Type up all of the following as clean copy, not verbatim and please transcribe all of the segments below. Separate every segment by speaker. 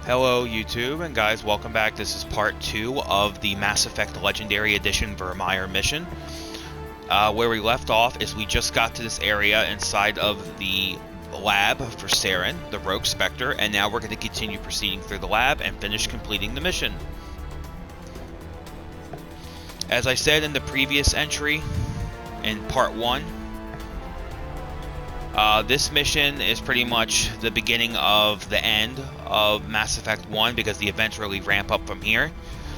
Speaker 1: Hello YouTube, and guys, welcome back. This is part 2 of the Mass Effect Legendary Edition Virmire mission. Where we left off is we just got to this area inside of the lab for Saren, the Rogue Spectre, and now we're going to continue proceeding through the lab and finish completing the mission. As I said in the previous entry, in part 1, this mission is pretty much the beginning of the end of Mass Effect 1 because the events really ramp up from here.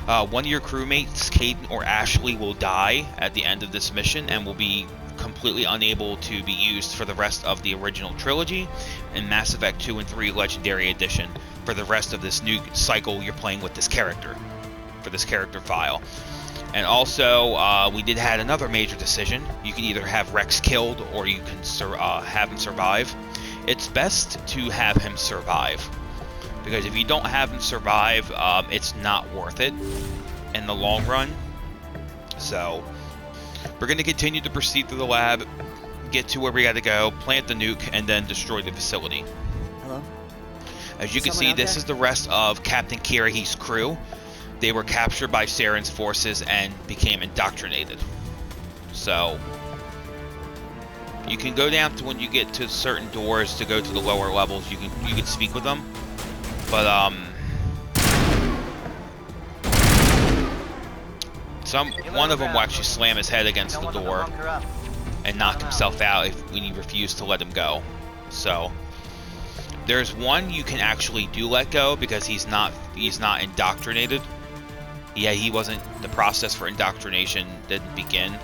Speaker 1: One of your crewmates, Caden or Ashley, will die at the end of this mission and will be completely unable to be used for the rest of the original trilogy and Mass Effect 2 and 3 Legendary Edition for the rest of this new cycle you're playing with this character, for this character file. And also, we did have another major decision. You can either have Rex killed or you can have him survive. It's best to have him survive, because if you don't have him survive, it's not worth it in the long run. So, we're going to continue to proceed through the lab, get to where we got to go, plant the nuke, and then destroy the facility.
Speaker 2: Hello?
Speaker 1: As you can see, this is the rest of Captain Kirihee's crew. They were captured by Saren's forces and became indoctrinated. So, you can go down to when you get to certain doors to go to the lower levels. You can speak with them, but one of them will actually slam his head against the door and knock himself out when you refuse to let him go. So, there's one you can actually do let go because he's not indoctrinated. Yeah, he wasn't. The process for indoctrination didn't begin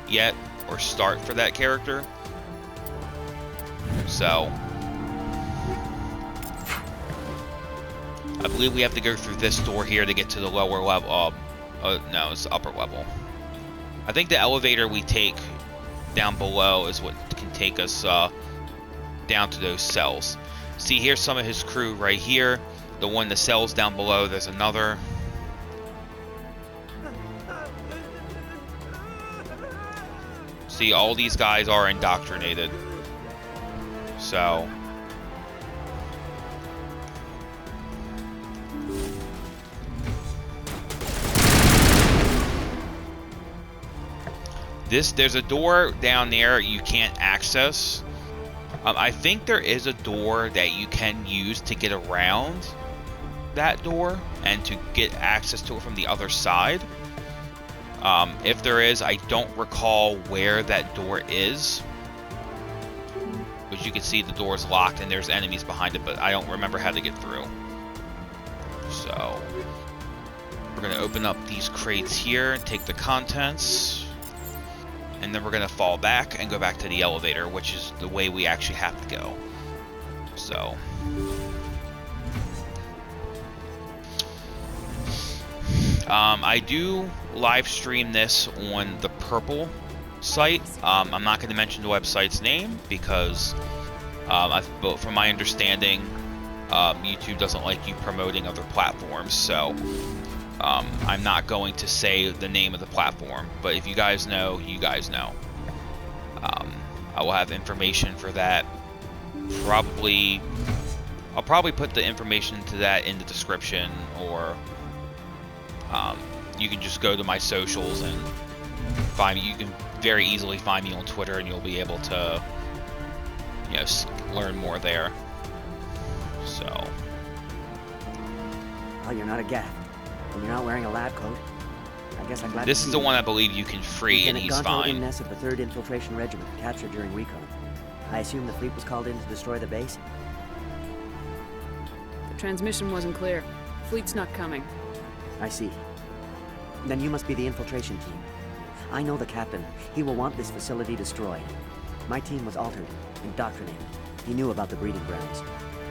Speaker 1: yet or start for that character. So, I believe we have to go through this door here to get to the lower level. No, it's the upper level. I think the elevator we take down below is what can take us down to those cells. See, here's some of his crew right here. The cells down below, there's another. See, all these guys are indoctrinated. So, there's a door down there you can't access. I think there is a door that you can use to get around that door and to get access to it from the other side. If there is, I don't recall where that door is. But you can see the door is locked and there's enemies behind it, but I don't remember how to get through. So, we're going to open up these crates here and take the contents. And then we're going to fall back and go back to the elevator, which is the way we actually have to go. So, I do live stream this on the Purple site. I'm not going to mention the website's name because, but from my understanding, YouTube doesn't like you promoting other platforms. So, I'm not going to say the name of the platform. But if you guys know, you guys know. I will have information for that. I'll probably put the information to that in the description, or you can just go to my socials and find me. You can very easily find me on Twitter, and you'll be able to, learn more there. So.
Speaker 2: Oh, you're not a Geth, and you're not wearing a lab coat. I guess I'm glad.
Speaker 1: This is the one I believe you can free, and he's fine.
Speaker 2: Lieutenant Gonto of the 3rd Infiltration Regiment, captured during recon. I assume the fleet was called in to destroy the base.
Speaker 3: The transmission wasn't clear. Fleet's not coming.
Speaker 2: I see. Then you must be the infiltration team. I know the captain. He will want this facility destroyed. My team was altered, indoctrinated. He knew about the breeding grounds.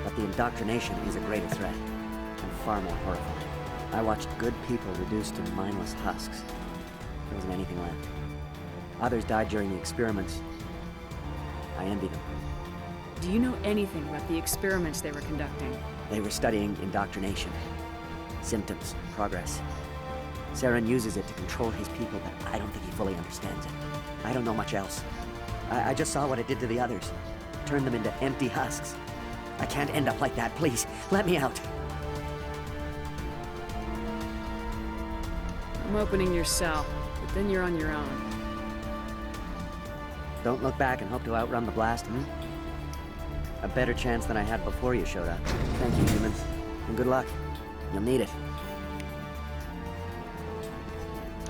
Speaker 2: But the indoctrination is a greater threat, and far more horrifying. I watched good people reduced to mindless husks. There wasn't anything left. Others died during the experiments. I envy them.
Speaker 3: Do you know anything about the experiments they were conducting?
Speaker 2: They were studying indoctrination. Symptoms, progress. Saren uses it to control his people, but I don't think he fully understands it. I don't know much else. I just saw what it did to the others. Turned them into empty husks. I can't end up like that, please. Let me out.
Speaker 3: I'm opening your cell, but then you're on your own.
Speaker 2: Don't look back and hope to outrun the blast, A better chance than I had before you showed up. Thank you, humans. And good luck. You'll need it.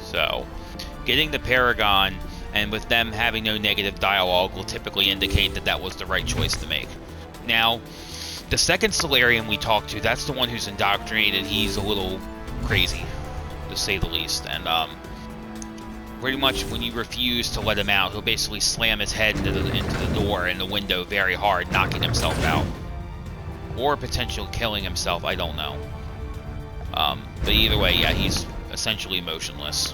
Speaker 1: So, getting the Paragon, and with them having no negative dialogue, will typically indicate that that was the right choice to make. Now, the second Solarian we talked to, that's the one who's indoctrinated. He's a little crazy, to say the least. And, pretty much when you refuse to let him out, he'll basically slam his head into the door and the window very hard, knocking himself out. Or potentially killing himself, I don't know. But either way, yeah, he's essentially motionless.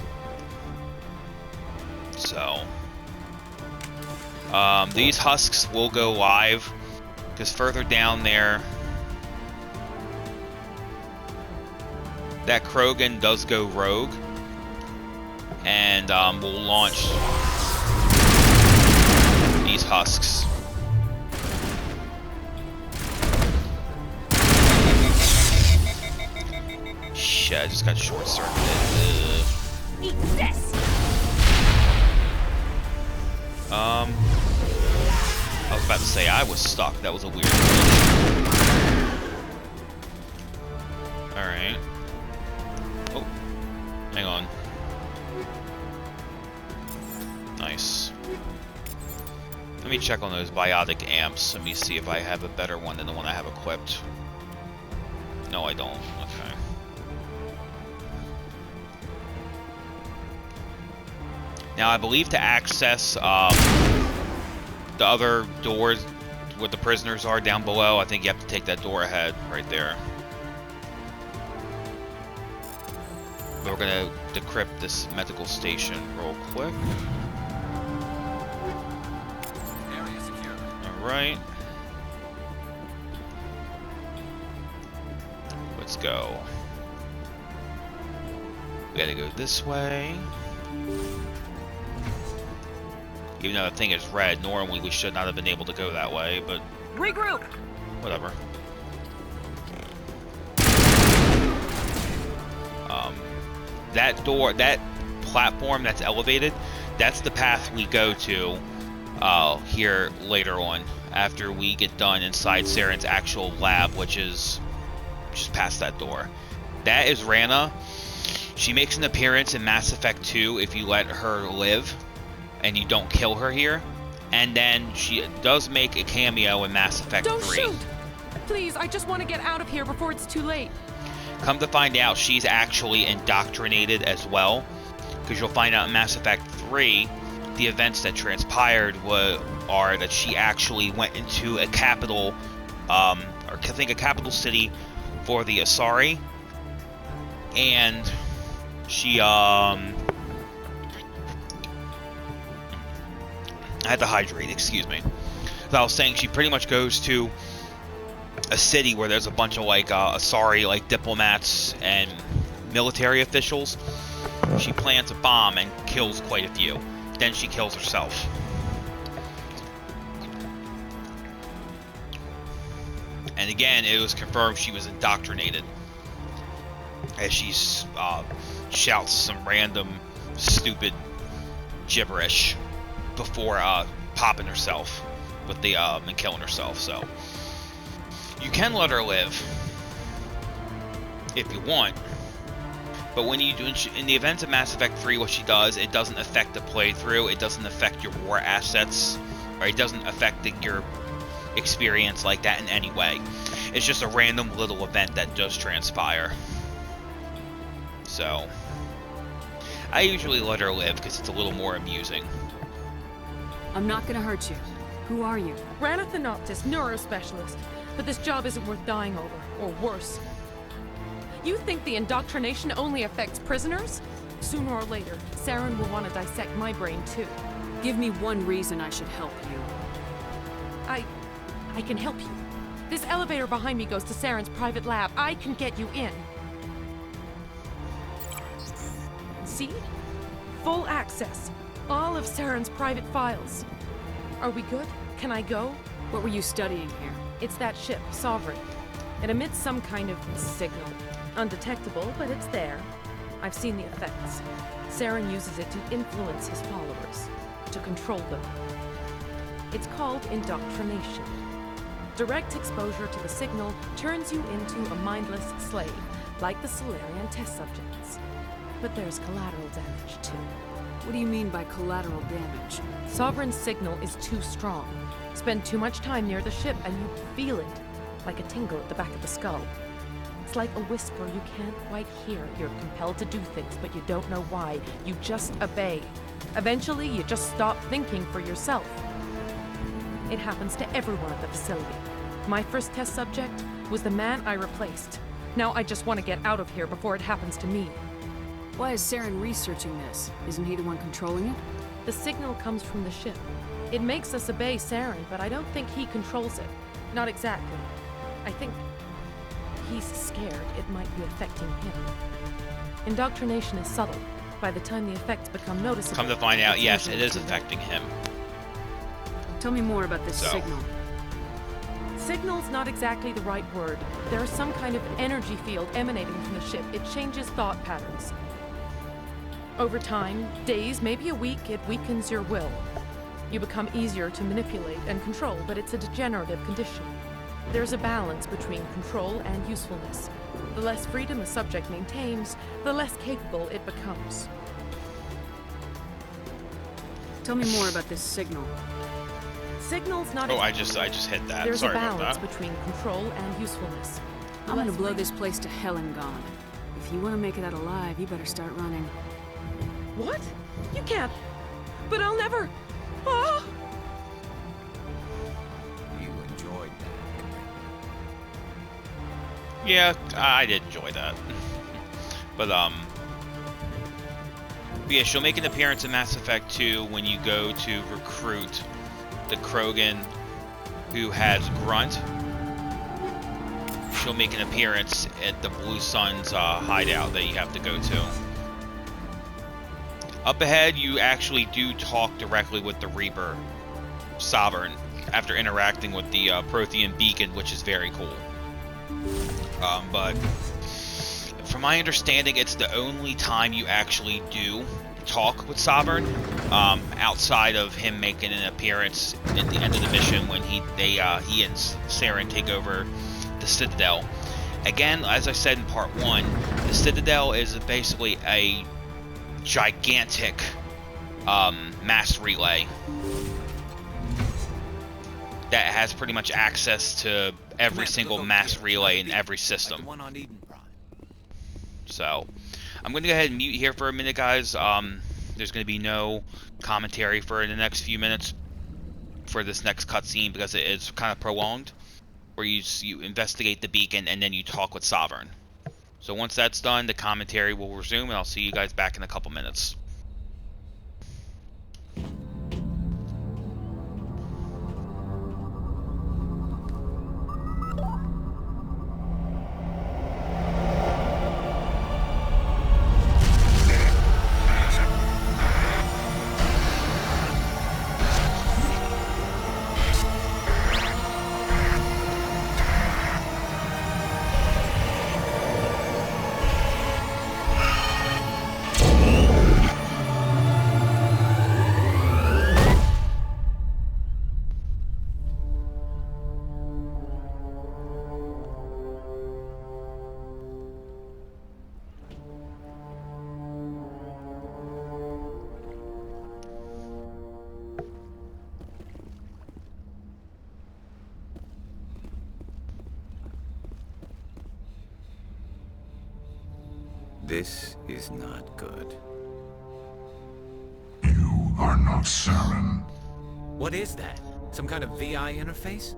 Speaker 1: So, these husks will go live, because further down there, that Krogan does go rogue, and we'll launch these husks. Shit, I just got short-circuited.
Speaker 4: Eat this!
Speaker 1: I was about to say I was stuck. That was a weird glitch. Alright. Oh. Hang on. Nice. Let me check on those biotic amps. Let me see if I have a better one than the one I have equipped. No, I don't. Okay. Now, I believe to access the other doors where the prisoners are down below, I think you have to take that door ahead right there. But we're going to decrypt this medical station real quick.
Speaker 5: Area secure.
Speaker 1: Alright. Let's go. We gotta go this way. Even though the thing is red, normally we should not have been able to go that way, but...
Speaker 4: Regroup!
Speaker 1: Whatever. That door, that platform that's elevated, that's the path we go to here later on, after we get done inside Saren's actual lab, which is just past that door. That is Rana. She makes an appearance in Mass Effect 2 if you let her live and you don't kill her here. And then she does make a cameo in Mass Effect 3.
Speaker 4: Don't shoot! Please, I just want to get out of here before it's too late.
Speaker 1: Come to find out, she's actually indoctrinated as well, because you'll find out in Mass Effect 3, the events that transpired are that she actually went into a capital, or I think a capital city for the Asari, and she, I had to hydrate, excuse me. As I was saying, she pretty much goes to a city where there's a bunch of like Asari like diplomats and military officials. She plants a bomb and kills quite a few. Then she kills herself. And again, it was confirmed she was indoctrinated, as she shouts some random stupid gibberish before popping herself with the and killing herself. So you can let her live if you want, but when you do in the events of Mass Effect 3, what she does, it doesn't affect the playthrough, it doesn't affect your war assets, or it doesn't affect your experience like that in any way. It's just a random little event that does transpire. So I usually let her live because it's a little more amusing.
Speaker 3: I'm not gonna hurt you. Who are you?
Speaker 4: Rana Thanoptis, neurospecialist. But this job isn't worth dying over, or worse. You think the indoctrination only affects prisoners? Sooner or later, Saren will want to dissect my brain too.
Speaker 3: Give me one reason I should help you.
Speaker 4: I can help you. This elevator behind me goes to Saren's private lab. I can get you in. See? Full access. All of Saren's private files. Are we good? Can I go?
Speaker 3: What were you studying here?
Speaker 4: It's that ship, Sovereign. It emits some kind of signal. Undetectable, but it's there. I've seen the effects. Saren uses it to influence his followers, to control them. It's called indoctrination. Direct exposure to the signal turns you into a mindless slave, like the Solarian test subjects. But there's collateral damage, too.
Speaker 3: What do you mean by collateral damage?
Speaker 4: Sovereign's signal is too strong. Spend too much time near the ship and you feel it, like a tingle at the back of the skull. It's like a whisper you can't quite hear. You're compelled to do things, but you don't know why. You just obey. Eventually, you just stop thinking for yourself. It happens to everyone at the facility. My first test subject was the man I replaced. Now I just want to get out of here before it happens to me.
Speaker 3: Why is Saren researching this? Isn't he the one controlling it?
Speaker 4: The signal comes from the ship. It makes us obey Saren, but I don't think he controls it. Not exactly. I think he's scared it might be affecting him. Indoctrination is subtle. By the time the effects become noticeable...
Speaker 1: Come to find out,
Speaker 4: it's
Speaker 1: yes, it
Speaker 4: usually
Speaker 1: is
Speaker 4: too late.
Speaker 1: affecting him.
Speaker 3: Tell me more about this signal.
Speaker 4: Signal's not exactly the right word. There is some kind of energy field emanating from the ship. It changes thought patterns. Over time, days, maybe a week, it weakens your will. You become easier to manipulate and control, but it's a degenerative condition. There's a balance between control and usefulness. The less freedom a subject maintains, the less capable it becomes.
Speaker 3: Tell me more about this signal.
Speaker 4: Signal's not...
Speaker 1: Oh, I just hit that.
Speaker 4: There's
Speaker 1: Sorry
Speaker 4: a
Speaker 1: about
Speaker 4: balance
Speaker 1: that.
Speaker 4: between control and usefulness. The
Speaker 3: I'm gonna
Speaker 4: less
Speaker 3: blow
Speaker 4: freedom-
Speaker 3: this place to hell and gone. If you want to make it out alive, you better start running.
Speaker 4: What? You can't. But I'll never... Ah!
Speaker 5: You enjoyed that.
Speaker 1: Yeah, I did enjoy that. But yeah, she'll make an appearance in Mass Effect 2 when you go to recruit the Krogan who has Grunt. She'll make an appearance at the Blue Sun's hideout that you have to go to. Up ahead, you actually do talk directly with the Reaper Sovereign after interacting with the Prothean Beacon, which is very cool. But from my understanding, it's the only time you actually do talk with Sovereign, outside of him making an appearance at the end of the mission when he and Saren take over the Citadel. Again, as I said in part 1, the Citadel is basically a gigantic mass relay that has pretty much access to every single mass relay in every system.
Speaker 5: Like the one on Eden Prime.
Speaker 1: So, I'm going to go ahead and mute here for a minute, guys. There's going to be no commentary for the next few minutes for this next cutscene because it is kind of prolonged, where you investigate the beacon and then you talk with Sovereign. So once that's done, the commentary will resume, and I'll see you guys back in a couple minutes.
Speaker 5: This is not good.
Speaker 6: You are not Saren.
Speaker 5: What is that? Some kind of VI interface?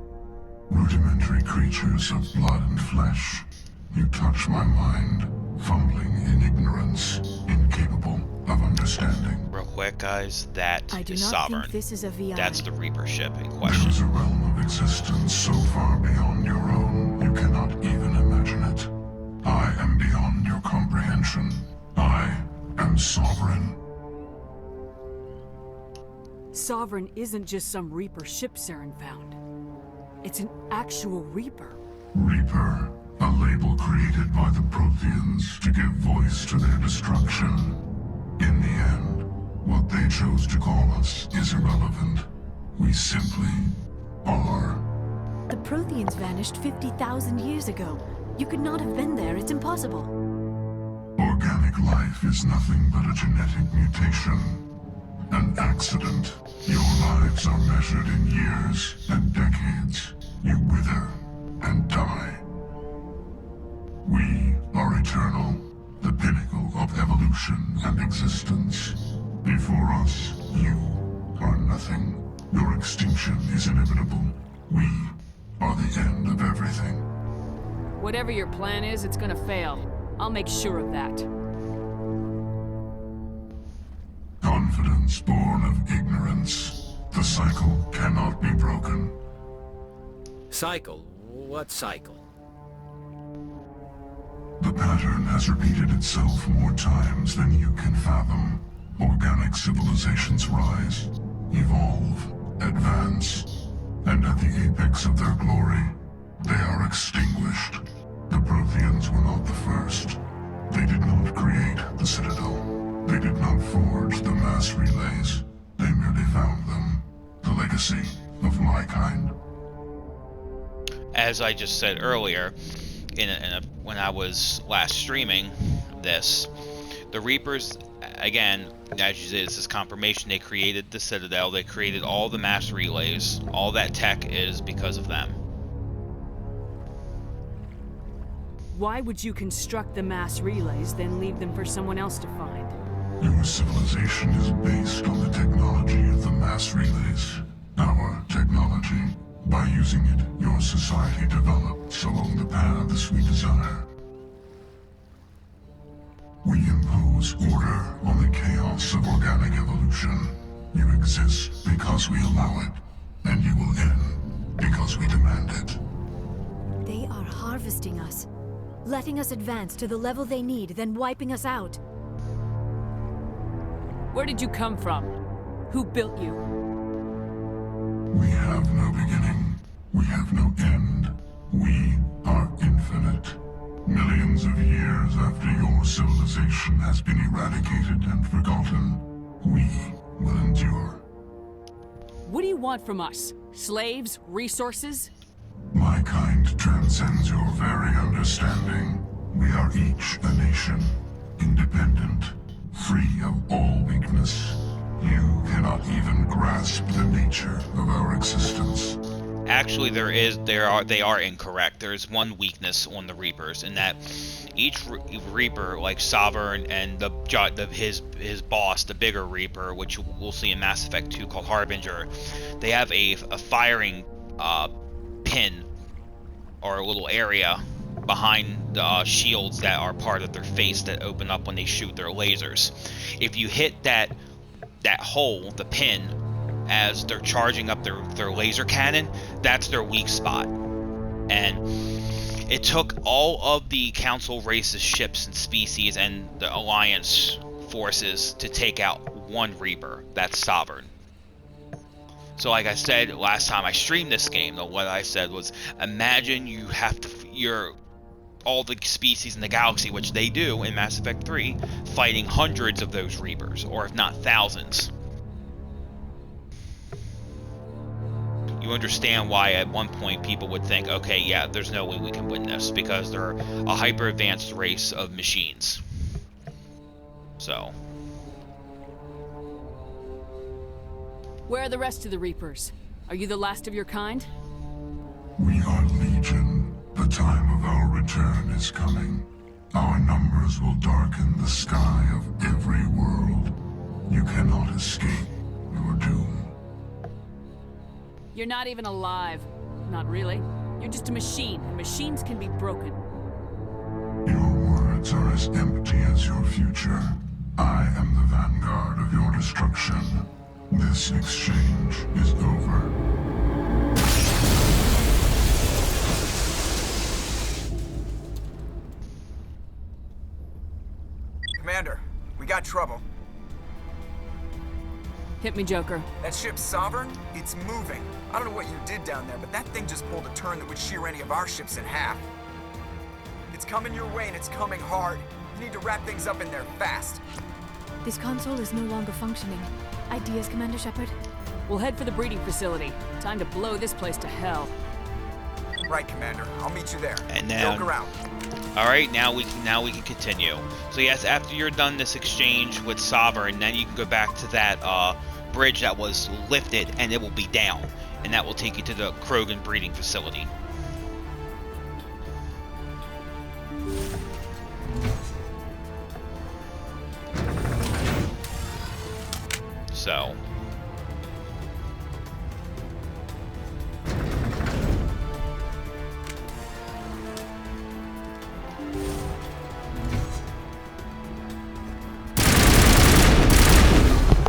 Speaker 6: Rudimentary creatures of blood and flesh. You touch my mind, fumbling in ignorance, incapable of understanding.
Speaker 1: Real quick, guys, that
Speaker 3: I do
Speaker 1: is
Speaker 3: not
Speaker 1: Sovereign.
Speaker 3: think this is a VI.
Speaker 1: That's the Reaper ship in
Speaker 6: There
Speaker 1: question.
Speaker 6: is a realm of existence so far beyond your own, you cannot even imagine it. I am beyond your comprehension. I am Sovereign.
Speaker 3: Sovereign isn't just some Reaper ship Saren found. It's an actual Reaper.
Speaker 6: Reaper, a label created by the Protheans to to give voice to their destruction. In the end, what they chose to call us is irrelevant. We simply are.
Speaker 7: The Protheans vanished 50,000 years ago. You could not have been there. It's impossible.
Speaker 6: Organic life is nothing but a genetic mutation. An accident. Your lives are measured in years and decades. You wither and die. We are eternal, the pinnacle of evolution and existence. Before us, you are nothing. Your extinction is inevitable. We are the end of everything.
Speaker 3: Whatever your plan is, it's gonna fail. I'll make sure of that.
Speaker 6: Confidence born of ignorance. The cycle cannot be broken.
Speaker 5: Cycle? What cycle?
Speaker 6: The pattern has repeated itself more times than you can fathom. Organic civilizations rise, evolve, advance, and at the apex of their glory, they are extinguished. The Protheans were not the first. They did not create the Citadel. They did not forge the mass relays. They merely found them. The legacy of my kind.
Speaker 1: As I just said earlier, when I was last streaming this, the Reapers, again, as you said, this is confirmation. They created the Citadel. They created all the mass relays. All that tech is because of them.
Speaker 3: Why would you construct the mass relays, then leave them for someone else to find?
Speaker 6: Your civilization is based on the technology of the mass relays. Our technology. By using it, your society develops along the paths we desire. We impose order on the chaos of organic evolution. You exist because we allow it, and you will end because we demand it.
Speaker 7: They are harvesting us, letting us advance to the level they need, then wiping us out.
Speaker 3: Where did you come from? Who built you?
Speaker 6: We have no beginning. We have no end. We are infinite. Millions of years after your civilization has been eradicated and forgotten, we will endure.
Speaker 3: What do you want from us? Slaves? Resources?
Speaker 6: My kind transcends your very understanding. We are each a nation, independent, free of all weakness. You cannot even grasp the nature of our existence.
Speaker 1: Actually, they are incorrect. There is one weakness on the Reapers, in that each Reaper, like Sovereign and his boss, the bigger Reaper, which we'll see in Mass Effect 2 called Harbinger, they have a firing pin or a little area behind the shields that are part of their face that open up when they shoot their lasers. If you hit that hole, the pin, as they're charging up their laser cannon, that's their weak spot. And it took all of the Council races, ships, and species, and the Alliance forces to take out one Reaper. That's Sovereign. So like I said last time I streamed this game, what I said was, imagine you're all the species in the galaxy, which they do in Mass Effect 3, fighting hundreds of those Reapers, or if not thousands. You understand why at one point people would think, okay, yeah, there's no way we can win this, because they're a hyper-advanced race of machines. So.
Speaker 3: Where are the rest of the Reapers? Are you the last of your kind?
Speaker 6: We are Legion. The time of our return is coming. Our numbers will darken the sky of every world. You cannot escape your doom.
Speaker 3: You're not even alive. Not really. You're just a machine, and machines can be broken.
Speaker 6: Your words are as empty as your future. I am the vanguard of your destruction. This exchange is over.
Speaker 8: Commander, we got trouble.
Speaker 3: Hit me, Joker.
Speaker 8: That ship's Sovereign? It's moving. I don't know what you did down there, but that thing just pulled a turn that would shear any of our ships in half. It's coming your way, and it's coming hard. need to wrap things up in there fast.
Speaker 7: This console is no longer functioning. Ideas, Commander Shepard?
Speaker 3: We'll head for the breeding facility. Time to blow this place to hell.
Speaker 8: Right, Commander. I'll meet you there.
Speaker 1: And now,
Speaker 8: Joke around.
Speaker 1: all right, now we can continue. So yes, after you're done this exchange with Sovereign, then you can go back to that bridge that was lifted, and it will be down, and that will take you to the Krogan breeding facility. So.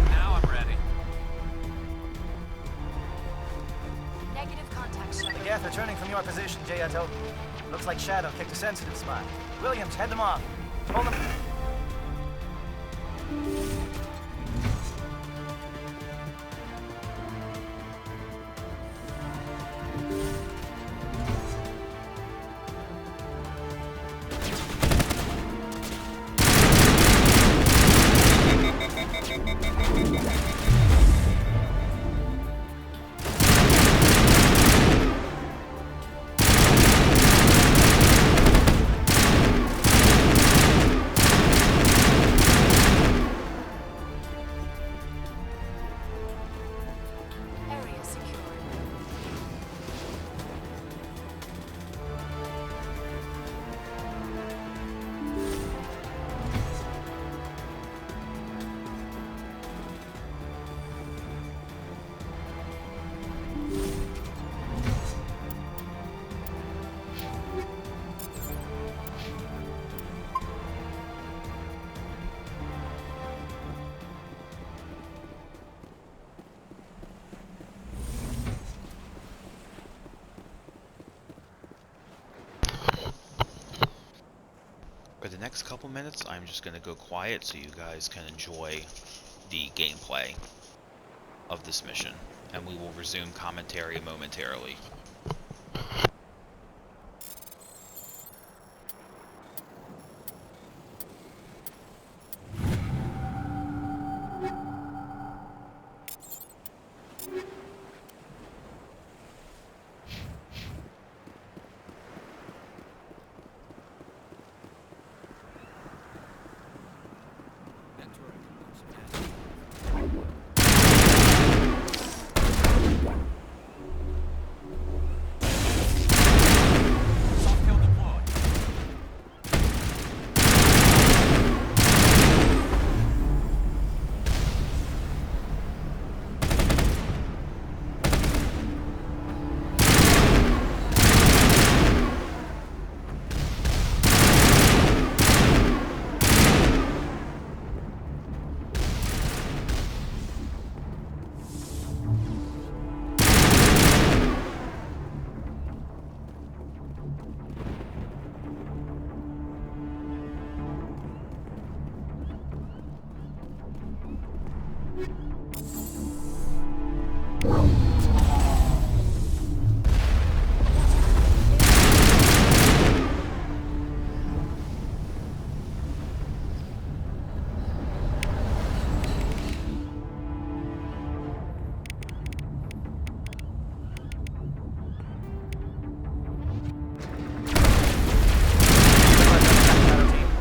Speaker 5: Now I'm ready.
Speaker 9: Negative contact, Shepard.
Speaker 10: Geth, returning from your position, Jayato. Looks like Shadow kicked a sensitive spot. Williams, head them off. Hold them.
Speaker 9: Area secure.
Speaker 1: For the next couple minutes, I'm just going to go quiet so you guys can enjoy the gameplay of this mission, and we will resume commentary momentarily.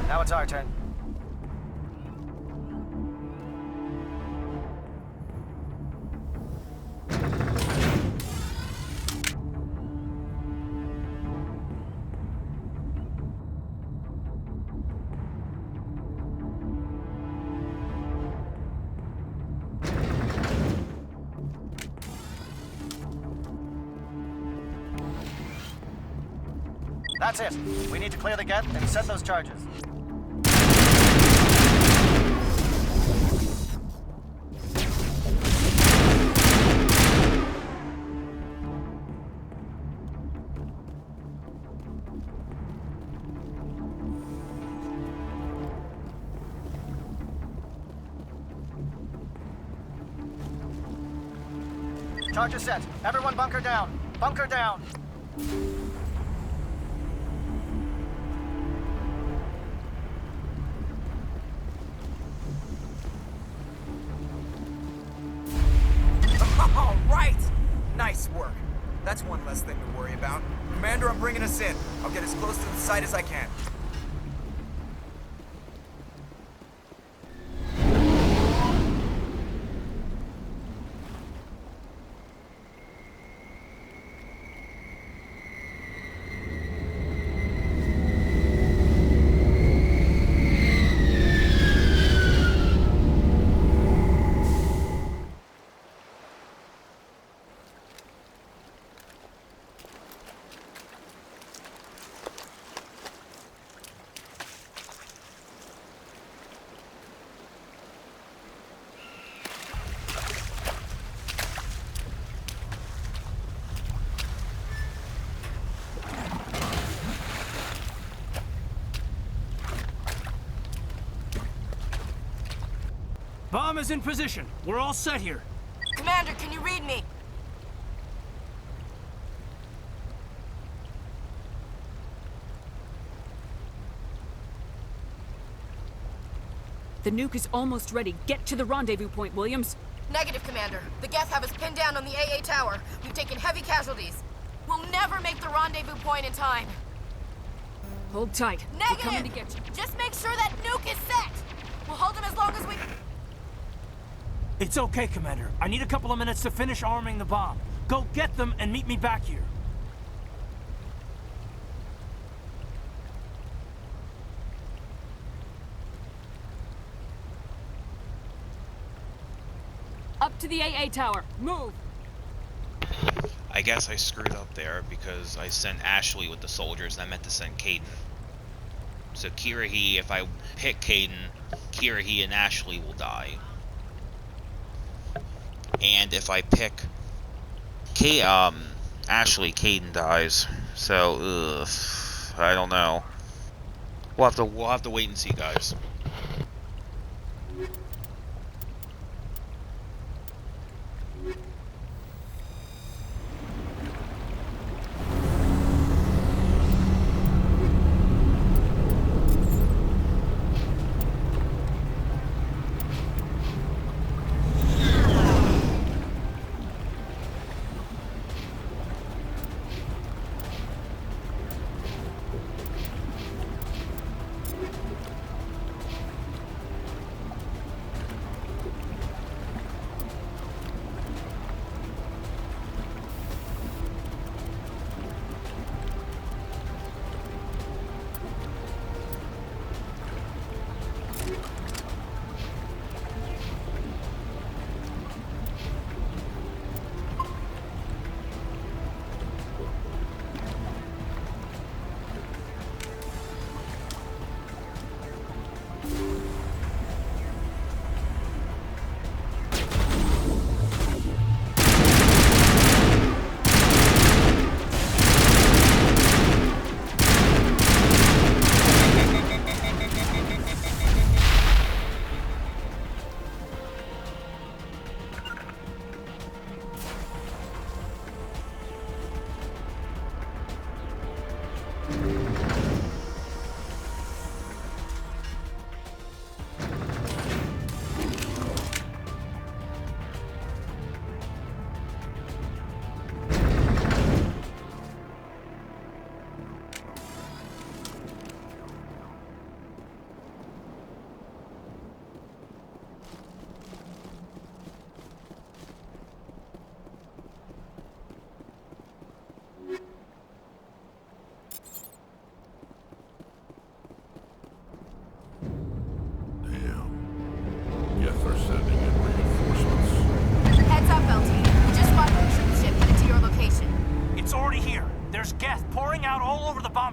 Speaker 10: Now it's our turn. That's it. We need to clear the gate and set those charges. Charges set. Everyone bunker down. Bunker down.
Speaker 8: Commander, I'm bringing us in. I'll get as close to the site as I can.
Speaker 11: Bomb is in position. We're all set here.
Speaker 9: Commander, can you read me?
Speaker 3: The nuke is almost ready. Get to the rendezvous point, Williams.
Speaker 9: Negative, Commander. The Geth have us pinned down on the AA tower. We've taken heavy casualties. We'll never make the rendezvous point in time.
Speaker 3: Hold tight. We're coming to
Speaker 9: Negative!
Speaker 3: get you.
Speaker 9: Just make sure that nuke is set! We'll hold them as long as we...
Speaker 11: It's okay, Commander. I need a couple of minutes to finish arming the bomb. Go get them and meet me back here.
Speaker 3: Up to the AA tower. Move!
Speaker 1: I guess I screwed up there because I sent Ashley with the soldiers and I meant to send Caden. So Kirihee, if I pick Caden, Kirihee and Ashley will die. And if I pick Ashley, Caden dies. So, I don't know. We'll have to wait and see, guys.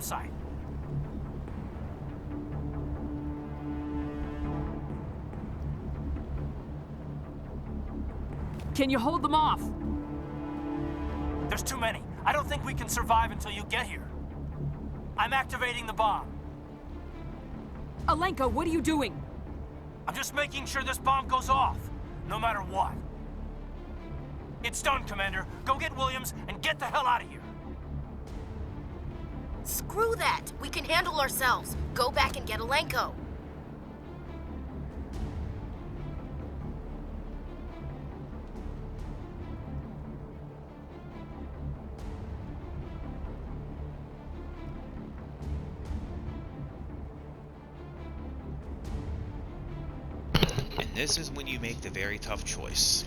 Speaker 11: Site.
Speaker 3: Can you hold them off?
Speaker 11: There's too many. I don't think we can survive until you get here. I'm activating the bomb.
Speaker 3: Alenka, what are you doing?
Speaker 11: I'm just making sure this bomb goes off, no matter what. It's done, Commander. Go get Williams and get the hell out of here.
Speaker 9: Screw that! We can handle ourselves. Go back and get Alenko.
Speaker 1: this is when you make the very tough choice.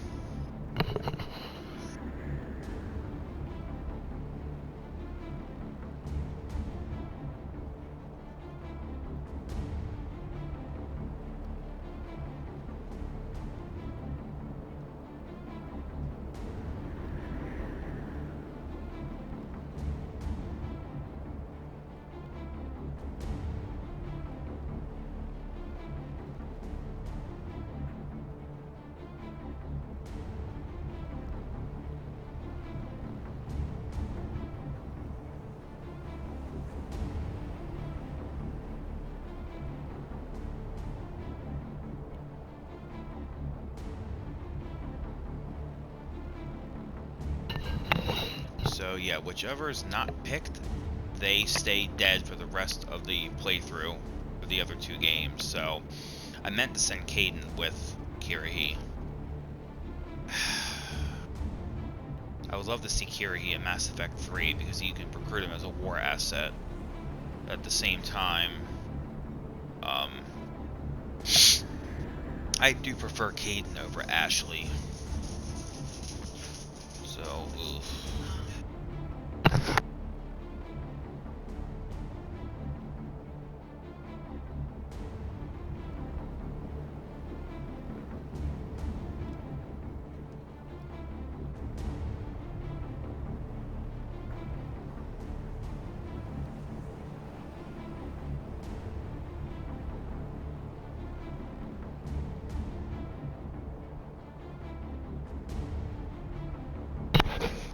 Speaker 1: So yeah, whichever is not picked, they stay dead for the rest of the playthrough for the other two games. So I meant to send Caden with Kirihee. I would love to see Kirihee in Mass Effect 3 because you can recruit him as a war asset. At the same time, I do prefer Caden over Ashley. So, oof.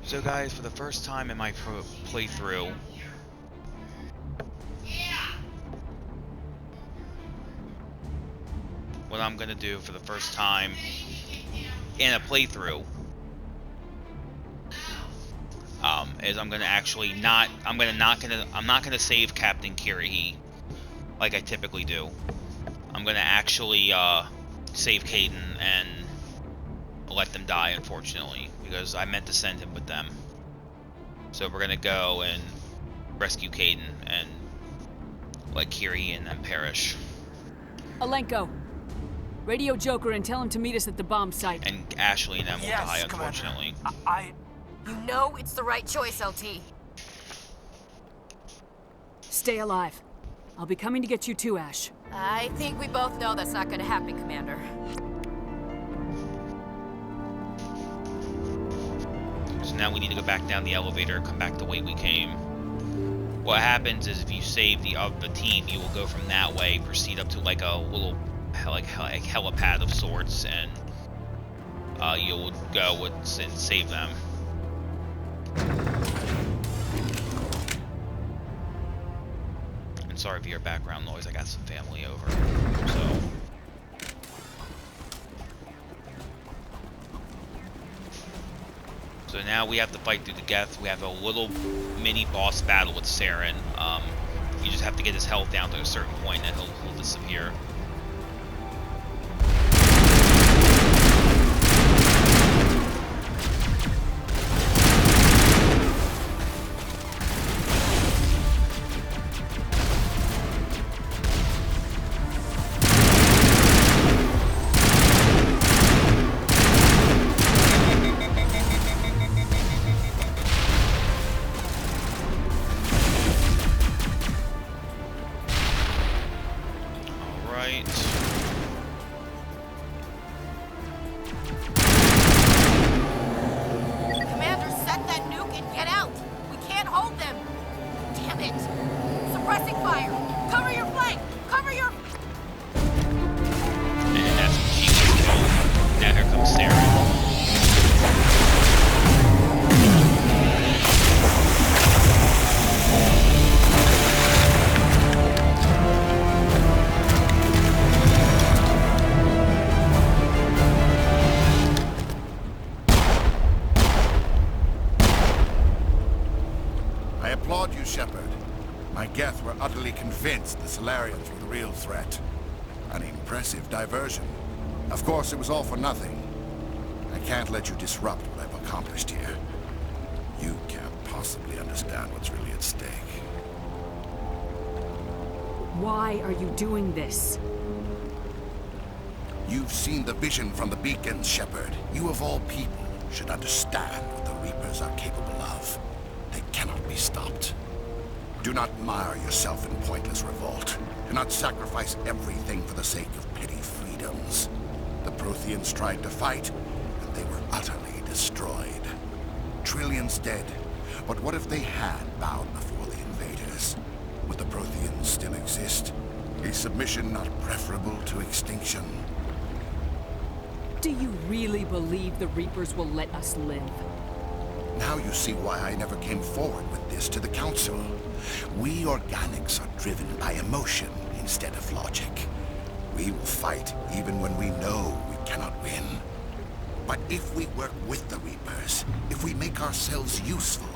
Speaker 1: So guys, for the first time in my playthrough, what I'm gonna do for the first time in a playthrough is I'm not gonna save Captain Kirihee like I typically do. I'm gonna actually save Caden and let them die, unfortunately, because I meant to send him with them. So we're gonna go and rescue Caden and let Kirihee and them perish.
Speaker 3: Alenko, radio Joker and tell him to meet us at the bomb site.
Speaker 1: And Ashley and them will die,
Speaker 11: Commander.
Speaker 1: unfortunately.
Speaker 9: You know it's the right choice, LT.
Speaker 3: Stay alive. I'll be coming to get you too, Ash.
Speaker 9: I think we both know that's not gonna happen, Commander.
Speaker 1: So now we need to go back down the elevator and come back the way we came. What happens is if you save the team, you will go from that way, proceed up to like a little helipad of sorts, and you'll go and save them. And sorry for your background noise, I got some family over, so... So now we have to fight through the Geth. We have a little mini boss battle with Saren. You just have to get his health down to a certain point and he'll disappear.
Speaker 9: Commander, set that nuke and get out! We can't hold them! Damn it! Suppressing fire! Cover your flank! Cover your...
Speaker 1: And that's what she was killed. Now here comes Saren.
Speaker 12: I applaud you, Shepard. My Geth were utterly convinced the Solarians were the real threat. An impressive diversion. Of course, it was all for nothing. I can't let you disrupt what I've accomplished here. You can't possibly understand what's really at stake.
Speaker 3: Why are you doing this?
Speaker 12: You've seen the vision from the beacons, Shepard. You of all people should understand what the Reapers are capable of. They cannot be stopped. Do not mire yourself in pointless revolt. Do not sacrifice everything for the sake of petty freedoms. The Protheans tried to fight, and they were utterly destroyed. Trillions dead. But what if they had bowed before the invaders? Would the Protheans still exist? A submission not preferable to extinction?
Speaker 3: Do you really believe the Reapers will let us live?
Speaker 12: Now you see why I never came forward with this to the Council. We organics are driven by emotion instead of logic. We will fight even when we know we cannot win. But if we work with the Reapers, if we make ourselves useful,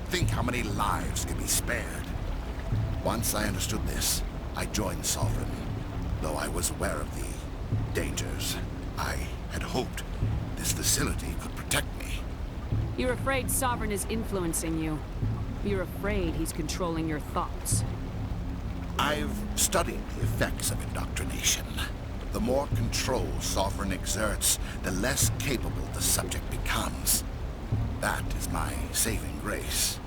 Speaker 12: think how many lives can be spared. Once I understood this, I joined Sovereign. Though I was aware of the dangers, I had hoped this facility could protect me.
Speaker 3: You're afraid Sovereign is influencing you. You're afraid he's controlling your thoughts.
Speaker 12: I've studied the effects of indoctrination. The more control Sovereign exerts, the less capable the subject becomes. That is my saving grace.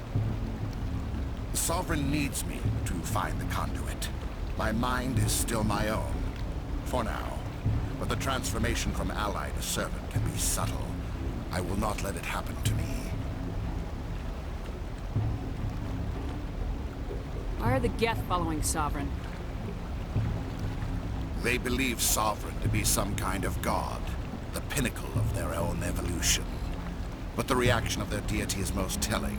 Speaker 12: The Sovereign needs me to find the conduit. My mind is still my own, for now. But the transformation from ally to servant can be subtle. I will not let it happen to me.
Speaker 3: Why are the Geth following Sovereign?
Speaker 12: They believe Sovereign to be some kind of god, the pinnacle of their own evolution. But the reaction of their deity is most telling.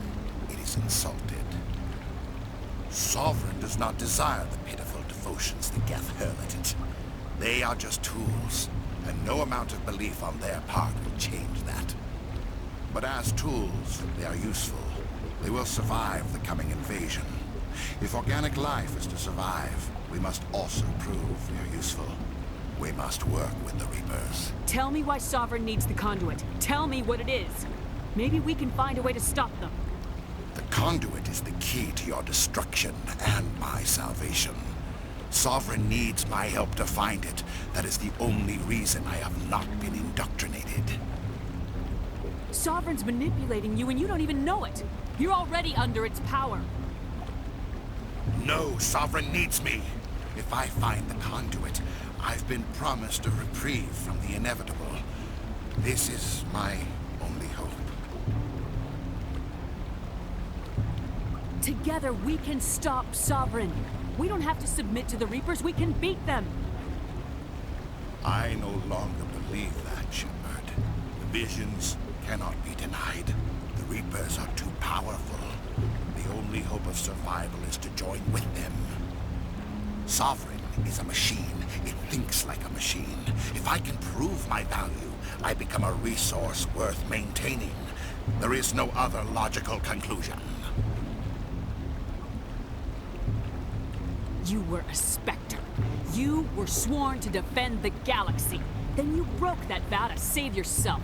Speaker 12: It is insulted. Sovereign does not desire the pitiful devotions the Geth hurl at it. They are just tools, and no amount of belief on their part will change that. But as tools, they are useful. They will survive the coming invasion. If organic life is to survive, we must also prove we are useful. We must work with the Reapers.
Speaker 3: Tell me why Sovereign needs the conduit. Tell me what it is. Maybe we can find a way to stop them.
Speaker 12: The conduit is the key to your destruction and my salvation. Sovereign needs my help to find it. That is the only reason I have not been indoctrinated.
Speaker 3: Sovereign's manipulating you and you don't even know it. You're already under its power.
Speaker 12: No, Sovereign needs me. If I find the conduit, I've been promised a reprieve from the inevitable. This is my only hope.
Speaker 3: Together we can stop Sovereign. We don't have to submit to the Reapers, we can beat them.
Speaker 12: I no longer believe that, Shepard. The visions cannot be denied. The Reapers are too powerful. The only hope of survival is to join with them. Sovereign is a machine. It thinks like a machine. If I can prove my value, I become a resource worth maintaining. There is no other logical conclusion.
Speaker 3: You were a Spectre. You were sworn to defend the galaxy. Then you broke that vow to save yourself.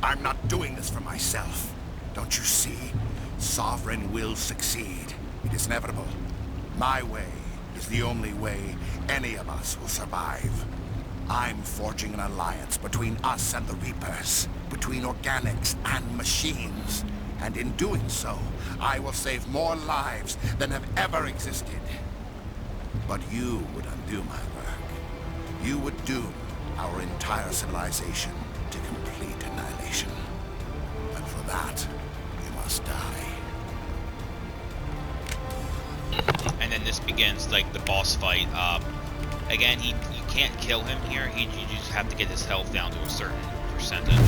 Speaker 12: I'm not doing this for myself. Don't you see? Sovereign will succeed. It is inevitable. My way is the only way any of us will survive. I'm forging an alliance between us and the Reapers, between organics and machines. And in doing so, I will save more lives than have ever existed. But you would undo my work. You would doom our entire civilization to complete annihilation. And for that, you must die.
Speaker 1: And then this begins, like, the boss fight. Again, you can't kill him here. You just have to get his health down to a certain percentage.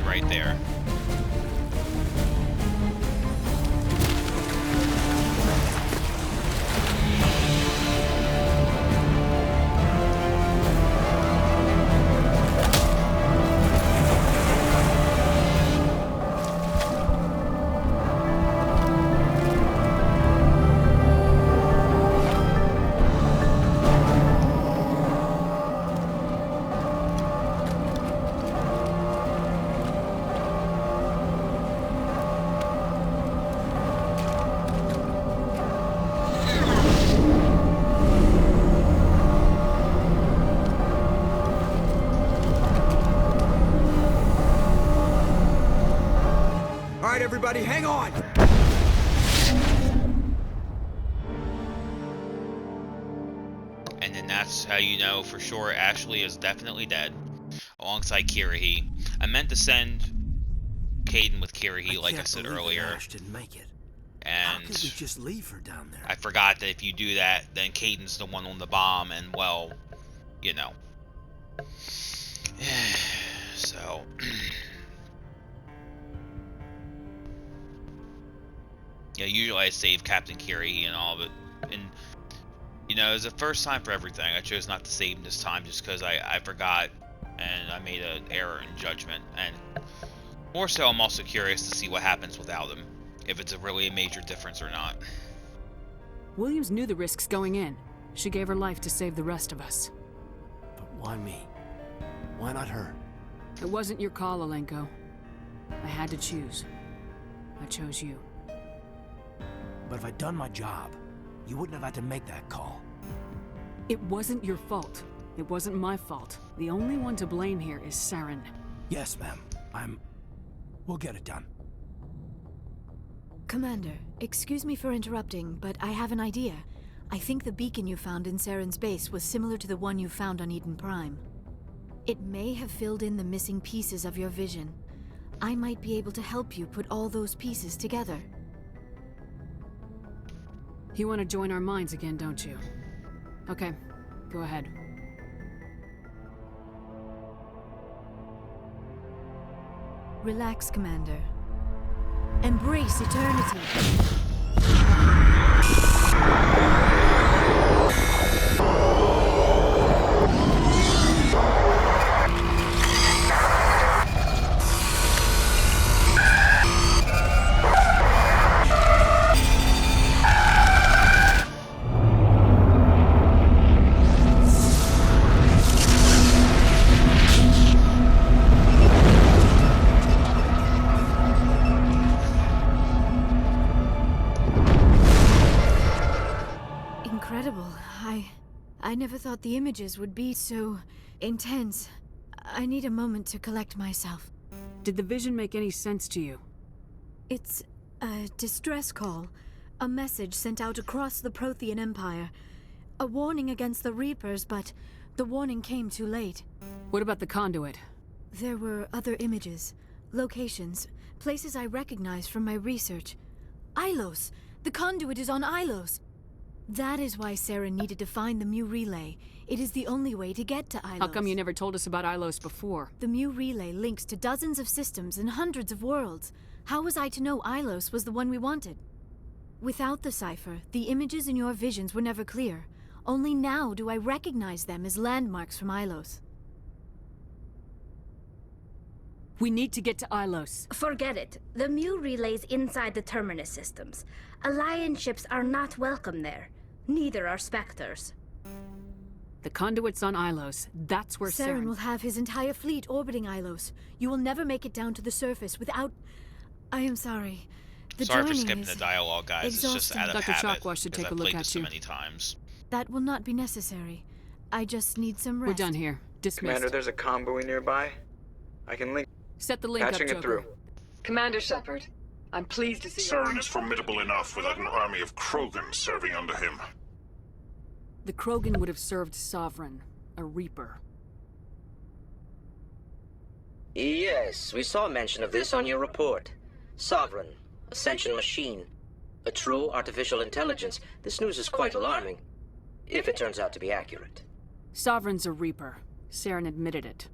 Speaker 1: Right there.
Speaker 8: everybody, hang on!
Speaker 1: And then that's how you know for sure Ashley is definitely dead, alongside Kirihee. I meant to send Caden with Kirihee, like I said earlier.
Speaker 11: Ash didn't make it.
Speaker 1: And
Speaker 11: how could we just leave her down there?
Speaker 1: I forgot that if you do that, then Caden's the one on the bomb, and well, you know. So. Yeah, usually I save Captain Kirihee and all of it. And, you know, it was the first time for everything. I chose not to save him this time just because I forgot and I made an error in judgment. And more so, I'm also curious to see what happens without him. If it's really a major difference or not.
Speaker 3: Williams knew the risks going in. She gave her life to save the rest of us.
Speaker 11: But why me? Why not her?
Speaker 3: It wasn't your call, Alenko. I had to choose. I chose you.
Speaker 11: But if I'd done my job, you wouldn't have had to make that call.
Speaker 3: It wasn't your fault. It wasn't my fault. The only one to blame here is Saren.
Speaker 11: Yes, ma'am. We'll get it done.
Speaker 7: Commander, excuse me for interrupting, but I have an idea. I think the beacon you found in Saren's base was similar to the one you found on Eden Prime. It may have filled in the missing pieces of your vision. I might be able to help you put all those pieces together.
Speaker 3: You want to join our minds again, don't you? Okay, go ahead.
Speaker 7: Relax, Commander. Embrace eternity. I never thought the images would be so intense. I need a moment to collect myself.
Speaker 3: Did the vision make any sense to you?
Speaker 7: It's a distress call. A message sent out across the Prothean Empire. A warning against the Reapers, but the warning came too late.
Speaker 3: What about the conduit?
Speaker 7: There were other images, locations, places I recognized from my research. Ilos! The conduit is on Ilos! That is why Saren needed to find the Mu Relay. It is the only way to get to Ilos.
Speaker 3: How come you never told us about Ilos before?
Speaker 7: The Mu Relay links to dozens of systems and hundreds of worlds. How was I to know Ilos was the one we wanted? Without the cipher, the images in your visions were never clear. Only now do I recognize them as landmarks from Ilos.
Speaker 3: We need to get to Ilos.
Speaker 13: Forget it. The Mu Relay's inside the Terminus systems. Alliance ships are not welcome there. Neither are Spectres.
Speaker 3: The conduit's on Ilos. That's where
Speaker 7: Saren will have his entire fleet orbiting Ilos. You will never make it down to the surface without... I am sorry.
Speaker 1: Sorry for skipping the dialogue, guys.
Speaker 7: Exhausting.
Speaker 1: It's just out of
Speaker 3: Dr.
Speaker 1: habit.
Speaker 3: Chalkwash should take a
Speaker 1: I've
Speaker 3: look
Speaker 1: played
Speaker 3: at
Speaker 1: this so
Speaker 3: you.
Speaker 1: many times.
Speaker 7: That will not be necessary. I just need some rest.
Speaker 3: We're done here. Dismissed.
Speaker 8: Commander, there's a convoy nearby. I can link.
Speaker 3: Set the link
Speaker 8: Patching
Speaker 3: up,
Speaker 8: it
Speaker 3: Joker.
Speaker 8: through.
Speaker 14: Commander Shepard, I'm pleased to see
Speaker 6: Saren is formidable enough without an army of Krogan serving under him.
Speaker 3: The Krogan would have served Sovereign, a Reaper.
Speaker 15: Yes, we saw mention of this on your report. Sovereign, Ascension machine, a true artificial intelligence. This news is quite alarming, if it turns out to be accurate.
Speaker 3: Sovereign's a Reaper. Saren admitted it.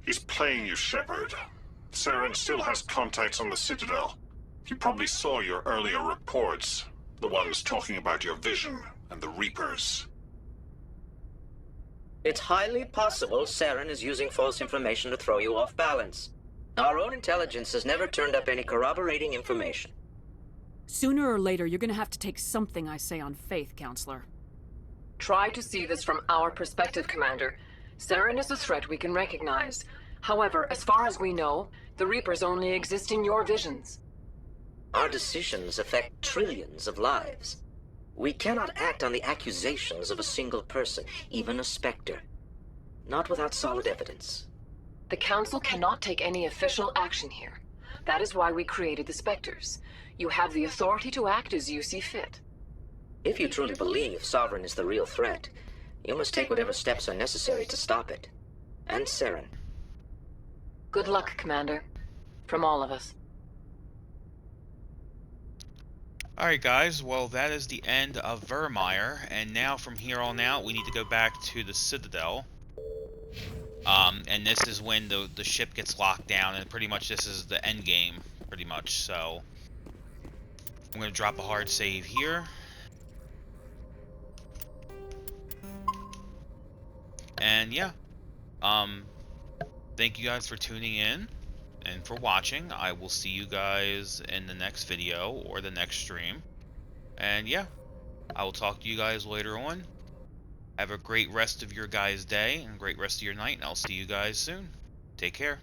Speaker 6: He's playing you, Shepard. Saren still has contacts on the Citadel. He probably saw your earlier reports, the ones talking about your vision and the Reapers.
Speaker 15: It's highly possible Saren is using false information to throw you off balance. Our own intelligence has never turned up any corroborating information.
Speaker 3: Sooner or later, you're gonna have to take something I say on faith, Counselor.
Speaker 14: Try to see this from our perspective, Commander. Saren is a threat we can recognize. However, as far as we know, the Reapers only exist in your visions.
Speaker 15: Our decisions affect trillions of lives. We cannot act on the accusations of a single person, even a Spectre. Not without solid evidence.
Speaker 14: The Council cannot take any official action here. That is why we created the Spectres. You have the authority to act as you see fit.
Speaker 15: If you truly believe Sovereign is the real threat, you must take whatever steps are necessary to stop it. And Saren.
Speaker 14: Good luck, Commander. From all of us.
Speaker 1: Alright guys, well that is the end of Virmire, and now from here on out we need to go back to the Citadel. And this is when the ship gets locked down, and pretty much this is the end game, pretty much, so... I'm going to drop a hard save here. And yeah, thank you guys for tuning in and for watching. I will see you guys in the next video or the next stream. And yeah, I will talk to you guys later on. Have a great rest of your guys' day and great rest of your night, and I'll see you guys soon. Take care.